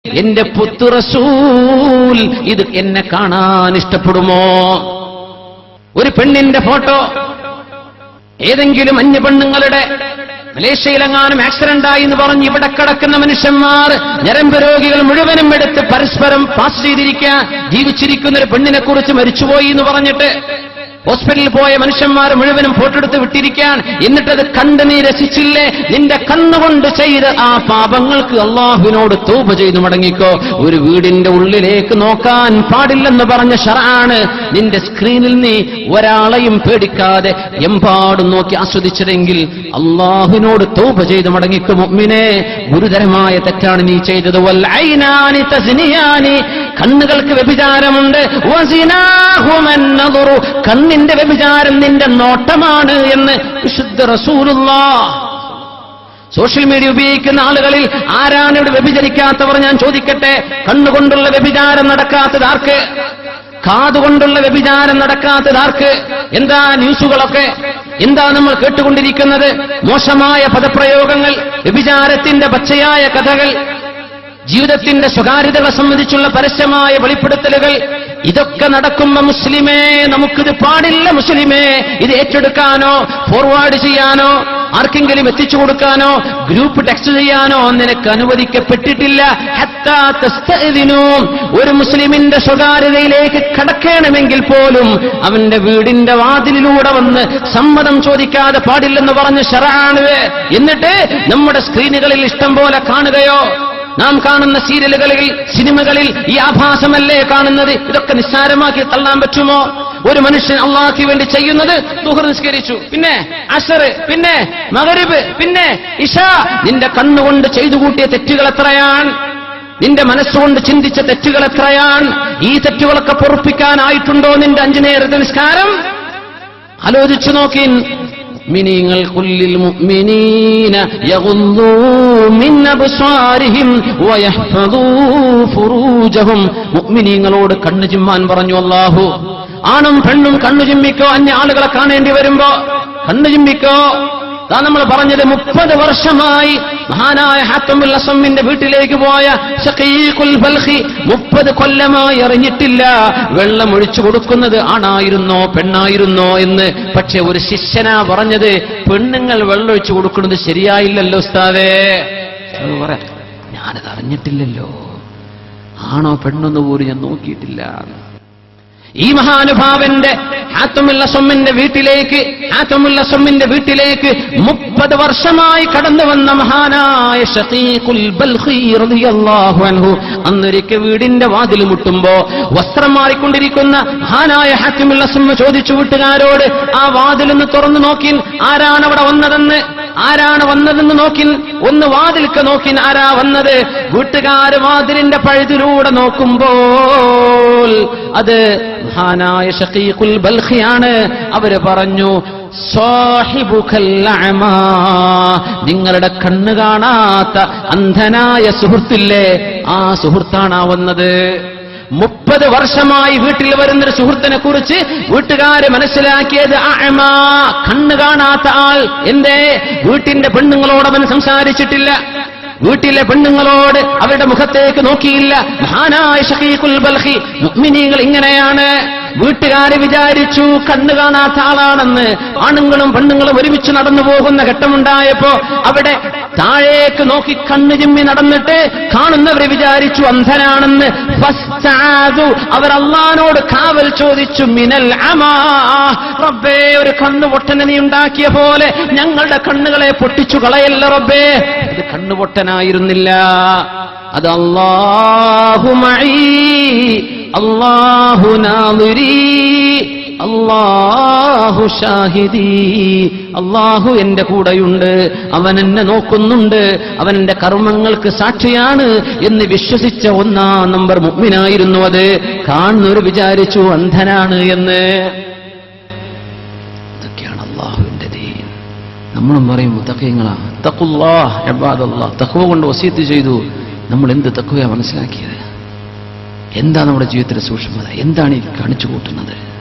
എന്റെ പുത്തു റസൂൽ ഇത് എന്നെ കാണാൻ ഇഷ്ടപ്പെടുമോ? ഒരു പെണ്ണിന്റെ ഫോട്ടോ ഏതെങ്കിലും അന്യ പെണ്ണുങ്ങളുടെ മലേഷ്യയിലെങ്ങാനും ആക്സിഡന്റായി എന്ന് പറഞ്ഞ് ഇവിടെ കിടക്കുന്ന മനുഷ്യന്മാർ ഞരമ്പ് രോഗികൾ മുഴുവനും എടുത്ത് പരസ്പരം പാസ് ചെയ്തിരിക്കാൻ ജീവിച്ചിരിക്കുന്ന ഒരു പെണ്ണിനെ കുറിച്ച് മരിച്ചുപോയി എന്ന് പറഞ്ഞിട്ട് ഹോസ്പിറ്റലിൽ പോയ മനുഷ്യന്മാർ മുഴുവനും ഫോട്ടോ എടുത്ത് വിട്ടിരിക്കാൻ. എന്നിട്ടത് കണ്ട് നീ രസിച്ചില്ലേ? നിന്റെ കണ്ണുകൊണ്ട് ചെയ്ത് ആ പാപങ്ങൾക്ക് അള്ളാഹുവിനോട് തൗബ ചെയ്തു മടങ്ങിക്കോ. ഒരു വീടിന്റെ ഉള്ളിലേക്ക് നോക്കാൻ പാടില്ലെന്ന് പറഞ്ഞ ശർആണ് നിന്റെ സ്ക്രീനിൽ നീ ഒരാളെയും പേടിക്കാതെ എമ്പാടും നോക്കി ആസ്വദിച്ചതെങ്കിൽ അള്ളാഹുവിനോട് തൗബ ചെയ്തു മടങ്ങിക്കോ മുഅ്മിനേ. ഗുരുതരമായ തെറ്റാണ് നീ ചെയ്തത്. വൽ ഐനാനി തസ്നിയാനി, കണ്ണുകൾക്ക് വ്യഭിചാരമുണ്ട്. വസിനാഹുമൻ നദറു, കണ്ണിന്റെ വ്യഭിചാരം നിന്റെ നോട്ടമാണ് എന്ന് വിശുദ്ധ റസൂലുള്ളാഹ്. സോഷ്യൽ മീഡിയ ഉപയോഗിക്കുന്ന ആളുകളിൽ ആരാണ് ഇവിടെ വ്യഭിചരിക്കാത്തവർ? ഞാൻ ചോദിക്കട്ടെ, കണ്ണുകൊണ്ടുള്ള വ്യഭിചാരം നടക്കാത്തത് ആർക്ക്? കാതുകൊണ്ടുള്ള വ്യഭിചാരം നടക്കാത്തത് ആർക്ക്? എന്താ ന്യൂസുകളൊക്കെ, എന്താ നമ്മൾ കേട്ടുകൊണ്ടിരിക്കുന്നത്? മോശമായ പദപ്രയോഗങ്ങൾ, വ്യഭിചാരത്തിന്റെ പച്ചയായ കഥകൾ, ജീവിതത്തിന്റെ സ്വകാര്യതകളെ സംബന്ധിച്ചുള്ള പരസ്യമായ വെളിപ്പെടുത്തലുകൾ. ഇതൊക്കെ നടക്കുമ്പോ മുസ്ലിമേ, നമുക്കിത് പാടില്ല മുസ്ലിമേ. ഇത് ഏറ്റെടുക്കാനോ ഫോർവേഡ് ചെയ്യാനോ ആർക്കെങ്കിലും എത്തിച്ചു കൊടുക്കാനോ ഗ്രൂപ്പ് ടെക്സ്റ്റ് ചെയ്യാനോ നിനക്ക് അനുവദിക്കപ്പെട്ടിട്ടില്ല. ഹത്താ തസ്തഅ്ദിനൂ, ഒരു മുസ്ലിമിന്റെ സ്വകാര്യതയിലേക്ക് കടക്കണമെങ്കിൽ പോലും അവന്റെ വീടിന്റെ വാതിലിലൂടെ വന്ന് സമ്മതം ചോദിക്കാതെ പാടില്ലെന്ന് പറഞ്ഞ് ശർആണ്. എന്നിട്ട് നമ്മുടെ സ്ക്രീനുകളിൽ ഇഷ്ടം പോലെ കാണുകയോ, നാം കാണുന്ന സീരിയലുകളിൽ സിനിമകളിൽ ഈ ആഭാസമല്ലേ കാണുന്നത്? ഇതൊക്കെ നിസ്സാരമാക്കി തള്ളാൻ പറ്റുമോ? ഒരു മനുഷ്യൻ അള്ളാഹ്ക്ക് വേണ്ടി ചെയ്യുന്നത് ദുഹർ നിസ്കരിച്ചു, പിന്നെ അസർ, പിന്നെ മഗ്രിബ്, പിന്നെ ഇശാ. നിന്റെ കണ്ണുകൊണ്ട് ചെയ്തു കൂട്ടിയ തെറ്റുകൾ എത്രയാണ്? നിന്റെ മനസ്സുകൊണ്ട് ചിന്തിച്ച തെറ്റുകൾ എത്രയാണ്? ഈ തെറ്റുകളൊക്കെ പൊറുപ്പിക്കാനായിട്ടുണ്ടോ നിന്റെ 5 നേരത്തെ നിസ്കാരം? ആലോചിച്ചു നോക്കി. മുഅ്മിനീങ്ങൾ ഖുല്ലിൽ മുഅ്മിനീന യഗുദ്ദൂ മിൻ അബ്സാരിഹിം വയഹ്ഫദൂ ഫുറൂജഹും. മുഅ്മിനീങ്ങളോട് കണ്ണു ചിമ്മാൻ പറഞ്ഞു അല്ലാഹു. ആണും പെണ്ണും കണ്ണു ചിമ്മിക്കോ. അന്യ ആളുകളെ കാണേണ്ടി വരുമ്പോ കണ്ണു ചിമ്മിക്കോ. താ നമ്മൾ പറഞ്ഞത് 30 വർഷമായി മഹാനായ ഹാത്തമുൽ അസമിന്റെ വീട്ടിലേക്ക് പോയ ശഖീഖുൽ ബൽഖി 30 കൊല്ലമായി അറിഞ്ഞിട്ടില്ല വെള്ളം ഒഴിച്ചു കൊടുക്കുന്നത് ആണായിരുന്നോ പെണ്ണായിരുന്നോ എന്ന്. പക്ഷെ ഒരു ശിഷ്യനാ പറഞ്ഞത്, പെണ്ണുങ്ങൾ വെള്ളം ഒഴിച്ചു കൊടുക്കുന്നത് ശരിയായില്ലല്ലോ ഉസ്താദേ. ഞാനത് അറിഞ്ഞിട്ടില്ലല്ലോ, ആണോ പെണ്ണൊന്നു പോലും ഞാൻ നോക്കിയിട്ടില്ല. ഈ മഹാനുഭാവന്റെ ഹാത്തമുൽ അസമിന്റെ വീട്ടിലേക്ക് 30 വർഷമായി കടന്നു വന്ന മഹാനായ ശഖീഖുൽ ബൽഖി റളിയല്ലാഹു അൻഹു അന്നൊരിക്കൽ വീടിന്റെ വാതിൽ മുട്ടുമ്പോ വസ്ത്രം മാറിക്കൊണ്ടിരിക്കുന്ന മഹാനായ ഹാത്തമുൽ അസം ചോദിച്ചു വീട്ടുകാരോട്, ആ വാതിലൊന്ന് തുറന്നു നോക്കിൻ, ആരാണ് അവിടെ വന്നതെന്ന്? ആരാണ് വന്നതെന്ന് നോക്കിൻ, ഒന്ന് വാതിൽക്ക് നോക്കിൻ, ആരാ വന്നത്? വീട്ടുകാര് വാതിലിന്റെ പഴുതിലൂടെ നോക്കുമ്പോൾ അത് മഹാനായ ശഖീഖുൽ ബൽഖിയാണ്. അവര് പറഞ്ഞു, സാഹിബുകൽ അഅമാ, നിങ്ങളുടെ കണ്ണ് കാണാത്ത അന്ധനായ സുഹൃത്തില്ലേ, ആ സുഹൃത്താണ് വന്നത്. 30 വർഷമായി വീട്ടിൽ വരുന്നൊരു സുഹൃത്തിനെ കുറിച്ച് വീട്ടുകാര് മനസ്സിലാക്കിയത് അഅമാ, കണ്ണ് കാണാത്ത ആൾ. എന്തേ? വീട്ടിന്റെ പെണ്ണുങ്ങളോട് അവൻ സംസാരിച്ചിട്ടില്ല, വീട്ടിലെ പെണ്ണുങ്ങളോട് അവരുടെ മുഖത്തേക്ക് നോക്കിയില്ല. മഹാനായ ശഖീഖുൽ ബൽഖി. മുഅ്മിനീങ്ങൾ ഇങ്ങനെയാണ്. വീട്ടുകാരെ വിചാരിച്ചു കണ്ണ് കാണാത്ത ആളാണെന്ന്. ആണുങ്ങളും പെണ്ണുങ്ങളും ഒരുമിച്ച് നടന്നു പോകുന്ന ഘട്ടമുണ്ടായപ്പോ അവിടെ താഴേക്ക് നോക്കി കണ്ണ് ചിമ്മി നടന്നിട്ട് കാണുന്നവരെ വിചാരിച്ചു അന്ധനാണെന്ന്. ഫസ്തആദു, അവർ അല്ലാഹുവോട് കാവൽ ചോദിച്ചു. മിനൽ അമാ, റബ്ബേ, ഒരു കണ്ണ് പൊട്ടനെ നീ ഉണ്ടാക്കിയ പോലെ ഞങ്ങളുടെ കണ്ണുകളെ പൊട്ടിച്ചു കളയല്ല റബ്ബേ. ഇത് കണ്ണുപൊട്ടനായിരുന്നില്ല, അത് അല്ലാഹു മഈ, അല്ലാഹു നാദിരി, അല്ലാഹു ഷാഹിദി, അല്ലാഹു എന്റെ കൂടെയുണ്ട്, അവൻ എന്നെ നോക്കുന്നുണ്ട്, അവൻ എന്റെ കർമ്മങ്ങൾക്ക് സാക്ഷിയാണ് എന്ന് വിശ്വസിച്ച 1-ാം നമ്പർ മുഅ്മിനായിരുന്നു അത്. കാണുന്നവർ വിചാരിച്ചു അന്ധനാണ് എന്ന്. ഇതൊക്കെയാണ് അല്ലാഹുവിന്റെ ദീൻ. നമ്മളും പറയും മുത്തഖീങ്ങളാ, തഖ്വല്ലാഹ് ഇബാദല്ലാഹ്, തഖ്വ കൊണ്ട് വസിയത്ത് ചെയ്തു. നമ്മൾ എന്ത് തഖ്വയാ മനസ്സിലാക്കിയത്? എന്താ നമ്മുടെ ജീവിതത്തിലെ സൂക്ഷ്മത? എന്താണ് ഈ കാണിച്ചു കൂട്ടുന്നത്?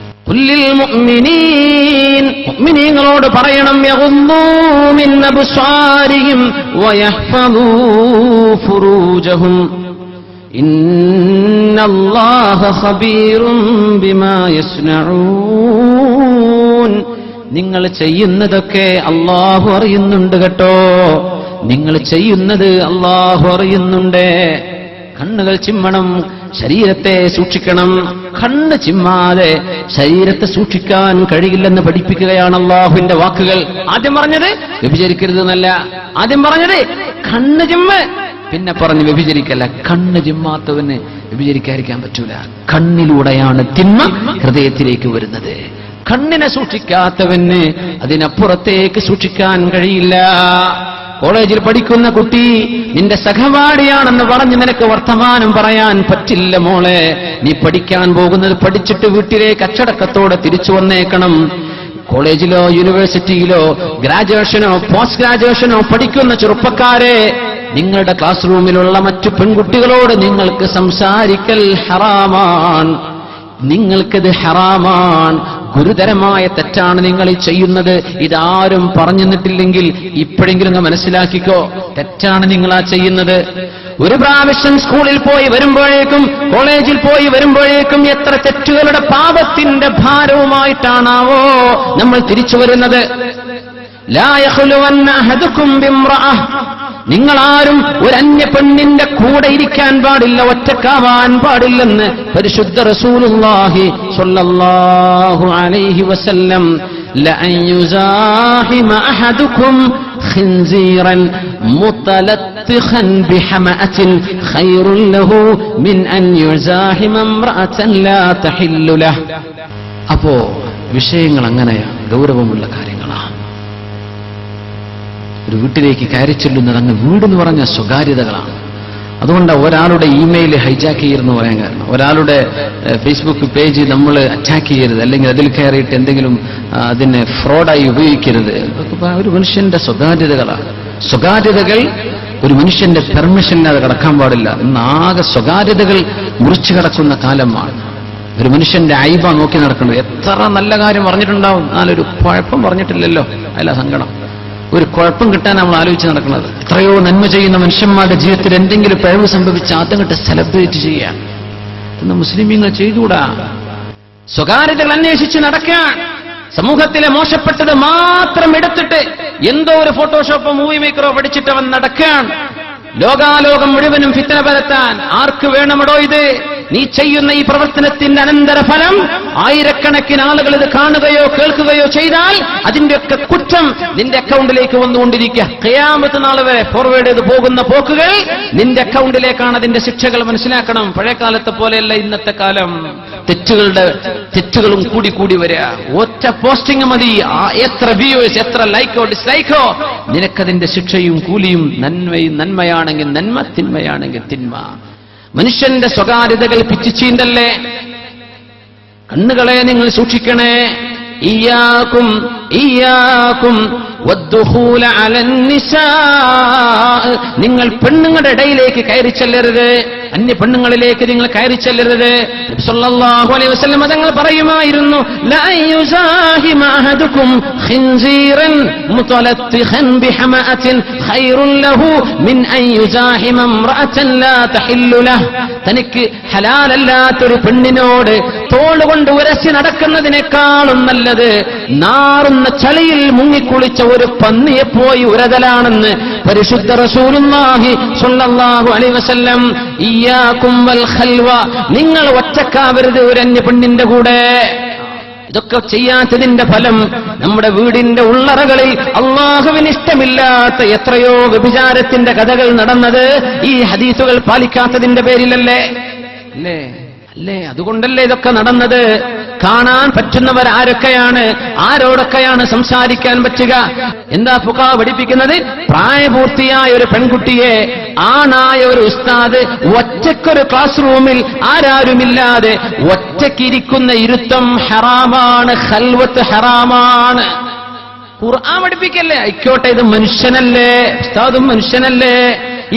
ഖുല്ലിൽ മുഅ്മിനീൻ, മുഅ്മിനീങ്ങളോട് പറയണം, യഗുദ്ദൂ മിൻ അബ്സാരിഹിം വയഹ്ഫദൂ ഫുറൂജഹും, ഇന്നല്ലാഹ ഖബീറും ബിമാ യസ്നഊൻ. നിങ്ങൾ ചെയ്യുന്നതൊക്കെ അല്ലാഹു അറിയുന്നുണ്ട് കേട്ടോ. നിങ്ങൾ ചെയ്യുന്നത് അല്ലാഹു അറിയുന്നുണ്ട്. കണ്ണുകൾ ചിമ്മണം, ശരീരത്തെ സൂക്ഷിക്കണം. കണ്ണ് ചിമ്മാതെ ശരീരത്തെ സൂക്ഷിക്കാൻ കഴിയില്ലെന്ന് പഠിപ്പിക്കുകയാണ് അല്ലാഹുവിന്റെ വാക്കുകൾ. ആദ്യം പറഞ്ഞത് വ്യഭിചരിക്കരുത് എന്നല്ല, ആദ്യം പറഞ്ഞത് കണ്ണ് ചിമ്മ്, പിന്നെ പറഞ്ഞു വ്യഭിചരിക്കല്ല. കണ്ണ് ചിമ്മാത്തവന് വ്യഭിചരിക്കാതിരിക്കാൻ പറ്റൂല. കണ്ണിലൂടെയാണ് തിന്മ ഹൃദയത്തിലേക്ക് വരുന്നത്. കണ്ണിനെ സൂക്ഷിക്കാത്തവന് അതിനപ്പുറത്തേക്ക് സൂക്ഷിക്കാൻ കഴിയില്ല. കോളേജിൽ പഠിക്കുന്ന കുട്ടി നിന്റെ സഹപാഠിയാണെന്ന് പറഞ്ഞ് നിനക്ക് വർത്തമാനം പറയാൻ പറ്റില്ല മോളെ. നീ പഠിക്കാൻ പോകുന്നത് പഠിച്ചിട്ട് വീട്ടിലേക്ക് അച്ചടക്കത്തോടെ തിരിച്ചു വന്നേക്കണം. കോളേജിലോ യൂണിവേഴ്സിറ്റിയിലോ ഗ്രാജുവേഷനോ പോസ്റ്റ് ഗ്രാജുവേഷനോ പഠിക്കുന്ന ചെറുപ്പക്കാരെ, നിങ്ങളുടെ ക്ലാസ് റൂമിലുള്ള മറ്റു പെൺകുട്ടികളോട് നിങ്ങൾക്ക് സംസാരിക്കൽ ഹറാമാണ്. നിങ്ങൾക്കത് ഹറാമാണ്, ഗുരുതരമായ തെറ്റാണ് നിങ്ങൾ ഈ ചെയ്യുന്നത്. ഇതാരും പറഞ്ഞു തന്നിട്ടില്ലെങ്കിൽ ഇപ്പോഴെങ്കിലും മനസ്സിലാക്കിക്കോ, തെറ്റാണ് നിങ്ങളാ ചെയ്യുന്നത്. ഒരു പ്രാവശ്യം സ്കൂളിൽ പോയി വരുമ്പോഴേക്കും കോളേജിൽ പോയി വരുമ്പോഴേക്കും എത്ര തെറ്റുകളുടെ പാപത്തിന്റെ ഭാരവുമായിട്ടാണാവോ നമ്മൾ തിരിച്ചു വരുന്നത്. ലാ യഖ്ലുവന്ന അഹദുകും ബിംറഅ. നിങ്ങളാരും ഒരു അന്യ പെണ്ണിന്റെ കൂടെ ഇരിക്കാൻ പാടില്ല, ഒറ്റക്കാവാൻ പാടില്ലെന്ന് പരിശുദ്ധ റസൂലുള്ളാഹി സ്വല്ലല്ലാഹു അലൈഹി വസല്ലം. ലഅൻ യുസാഹിമ അഹദുകും ഖിൻസീറൻ മുതലത്തിഖൻ ബിഹമഅത്തിൻ ഖൈറുൻ ലഹു മിൻ അൻ യുസാഹിമ ഇംറഅതൻ ലാ തഹില്ലു ലഹ്. അപ്പോ വിഷയങ്ങൾ അങ്ങനെയാണ്, ഗൗരവമുള്ള കാര്യങ്ങളാണ്. ഒരു വീട്ടിലേക്ക് കയറി ചെല്ലുന്നത് അങ്ങ് വീടെന്ന് പറഞ്ഞ സ്വകാര്യതകളാണ്. അതുകൊണ്ട് ഒരാളുടെ ഇമെയിൽ ഹൈജാക്ക് ചെയ്യരുതെന്ന് പറയാൻ കാരണം, ഒരാളുടെ ഫേസ്ബുക്ക് പേജ് നമ്മൾ അറ്റാക്ക് ചെയ്യരുത്, അല്ലെങ്കിൽ അതിൽ കയറിയിട്ട് എന്തെങ്കിലും അതിനെ ഫ്രോഡായി ഉപയോഗിക്കരുത്. ഒരു മനുഷ്യന്റെ സ്വകാര്യതകളാണ്. സ്വകാര്യതകൾ ഒരു മനുഷ്യന്റെ പെർമിഷനില്ലാതെ കടക്കാൻ പാടില്ല. ഇന്നാകെ സ്വകാര്യതകൾ മുറിച്ചു കടക്കുന്ന കാലമാണ്. ഒരു മനുഷ്യന്റെ ഐബ നോക്കി നടക്കുന്നത്. എത്ര നല്ല കാര്യം പറഞ്ഞിട്ടുണ്ടാവും, എന്നാലൊരു കുഴപ്പം പറഞ്ഞിട്ടില്ലല്ലോ, അല്ല സങ്കടം. ഒരു കുഴപ്പം കിട്ടാൻ നമ്മൾ ആലോചിച്ച് നടക്കുന്നത്. എത്രയോ നന്മ ചെയ്യുന്ന മനുഷ്യന്മാരുടെ ജീവിതത്തിൽ എന്തെങ്കിലും പിഴവ് സംഭവിച്ച് അതങ്ങട്ട് സെലിബ്രേറ്റ് ചെയ്യാൻ ഇന്ന് മുസ്ലിമീങ്ങൾ ചെയ്തുകൂടാ. സ്വകാര്യതകൾ അന്വേഷിച്ച് നടക്കാൻ, സമൂഹത്തിലെ മോശപ്പെട്ടത് മാത്രം എടുത്തിട്ട് എന്തോ ഒരു ഫോട്ടോഷോപ്പോ മൂവി മേക്കറോ പഠിച്ചിട്ട് അവൻ നടക്കാൻ, ലോകാലോകം മുഴുവനും ഫിത്ന പരത്താൻ. ആർക്ക് വേണമടോ ഇത്? നീ ചെയ്യുന്ന ഈ പ്രവർത്തനത്തിന്റെ അനന്തരഫലം ആയിരക്കണക്കിന് ആളുകൾ ഇത് കാണുകയോ കേൾക്കുകയോ ചെയ്താൽ അതിന്റെയൊക്കെ കുറ്റം നിന്റെ അക്കൗണ്ടിലേക്ക് വന്നുകൊണ്ടിരിക്കുക. ഖിയാമത്ത് നാൾ വരെ ഫോർവേഡ് ചെയ്ത് പോകുന്ന പോക്കുകൾ നിന്റെ അക്കൗണ്ടിലേക്കാണ് അതിന്റെ ശിക്ഷകൾ. മനസ്സിലാക്കണം. പഴയകാലത്തെ പോലെയല്ല ഇന്നത്തെ കാലം. തെറ്റുകളും കൂടി കൂടി വരിക. ഒറ്റ പോസ്റ്റിംഗ് മതി, എത്ര വ്യൂവേഴ്സ്, എത്ര ലൈക്കോ ഡിസ്ലൈക്കോ, നിനക്കതിന്റെ ശിക്ഷയും കൂലിയും. നന്മയാണെങ്കിൽ നന്മ, തിന്മയാണെങ്കിൽ തിന്മ. മനുഷ്യന്റെ സ്വകാര്യതകൾ പിച്ചിച്ചീന്തല്ലേ. കണ്ണുകളെ നിങ്ങൾ സൂക്ഷിക്കണേ. ഇയ്യാകും വദ്ദുഖൂല അലൻ നിസാ. നിങ്ങൾ പെണ്ണുങ്ങളുടെ ഇടയിലേക്ക് കയറി ചെല്ലരുത്, അന്യ പെണ്ണുങ്ങളിലേക്ക് നിങ്ങൾ കയറി ചെല്ലരുത്. നബി സല്ലല്ലാഹു അലൈഹി വസല്ലം തങ്ങൾ പറയുമായിരുന്നു, ലാ യുസാഹിമ അഹദുകും ഖിൻസീറൻ മുതലത്തിഖൻ ബിഹമഅത്തിൻ ഖൈറുൻ ലഹു മിൻ അൻ യുസാഹിമ ഇംറഅതൻ ലാ തഹില്ലു ലഹ്. തനിക്ക് ഹലാലല്ലാത്തൊരു പെണ്ണിനോട് തോളുകൊണ്ട് ഉരസി നടക്കുന്നതിനേക്കാളും നല്ലത് നാറുന്ന ചളിയിൽ മുങ്ങിക്കുളിച്ച ഒരു പന്നിയെപ്പോയി ഉരതലാണെന്ന് പരിശുദ്ധ റസൂലുള്ളാഹി സ്വല്ലല്ലാഹു അലൈഹി വസല്ലം. ഇയ്യാകും വൽ ഖൽവ. നിങ്ങൾ ഒറ്റക്കാവരുത് ഒരു അന്യ പെണ്ണിന്റെ കൂടെ. ഇതൊക്കെ ചെയ്യാത്തതിന്റെ ഫലം നമ്മുടെ വീടിന്റെ ഉള്ളറകളിൽ അള്ളാഹുവിന് ഇഷ്ടമില്ലാത്ത എത്രയോ വ്യഭിചാരത്തിന്റെ കഥകൾ നടന്നത് ഈ ഹദീസുകൾ പാലിക്കാത്തതിന്റെ പേരിലല്ലേ? അല്ലേ? അതുകൊണ്ടല്ലേ ഇതൊക്കെ നടന്നത്? കാണാൻ പറ്റുന്നവർ ആരൊക്കെയാണ്, ആരോടൊക്കെയാണ് സംസാരിക്കാൻ പറ്റുക? എന്താ ഫുഖഹാ പഠിപ്പിക്കുന്നത്? പ്രായപൂർത്തിയായ ഒരു പെൺകുട്ടിയെ ആണായ ഒരു ഉസ്താദ് ഒറ്റക്കൊരു ക്ലാസ് റൂമിൽ ആരാരുമില്ലാതെ ഒറ്റക്കിരിക്കുന്ന ഇരുത്തം ഹറാമാണ്, ഖൽവത്ത് ഹറാമാണ്. ഖുർആൻ പഠിപ്പിക്കല്ലേ? ആയിക്കോട്ടെ, ഇത് മനുഷ്യനല്ലേ, ഉസ്താദും മനുഷ്യനല്ലേ,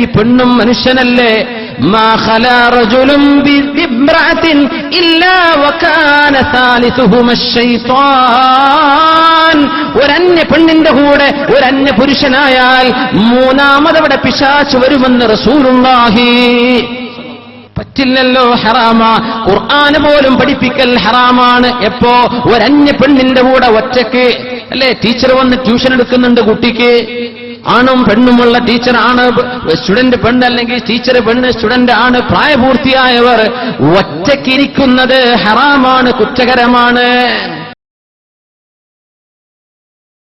ഈ പെണ്ണും മനുഷ്യനല്ലേ? മാ ഖലാ റജുലുൻ ബിംറഅത്തിൻ ഇല്ലാ വകാന സാലിസുഹുമ ശൈത്വാൻ. ഒരന്യ പെണ്ണിന്റെ കൂടെ ഒരന്യ പുരുഷനായാൽ മൂന്നാമതവിടെ പിശാച് വരുമെന്ന് റസൂലുള്ളാഹി. പഠിപ്പിക്കില്ലല്ലോ ഹറാമാ. ഖുർആന് പോലും പഠിപ്പിക്കൽ ഹറാമാണ്. എപ്പോ? ഒരന്യ പെണ്ണിന്റെ കൂടെ ഒറ്റയ്ക്ക്. അല്ലേ, ടീച്ചർ വന്ന് ട്യൂഷൻ എടുക്കുന്നുണ്ട് കുട്ടിക്ക്. ആണും പെണ്ണുമുള്ള ടീച്ചറാണ്, സ്റ്റുഡന്റ് പെണ്ണ്, അല്ലെങ്കിൽ ടീച്ചർ പെണ്ണ്, സ്റ്റുഡന്റ് ആണ്, പ്രായപൂർത്തിയായവർ ഒറ്റയ്ക്കിരിക്കുന്നത് ഹറാമാണ്, കുറ്റകരമാണ്.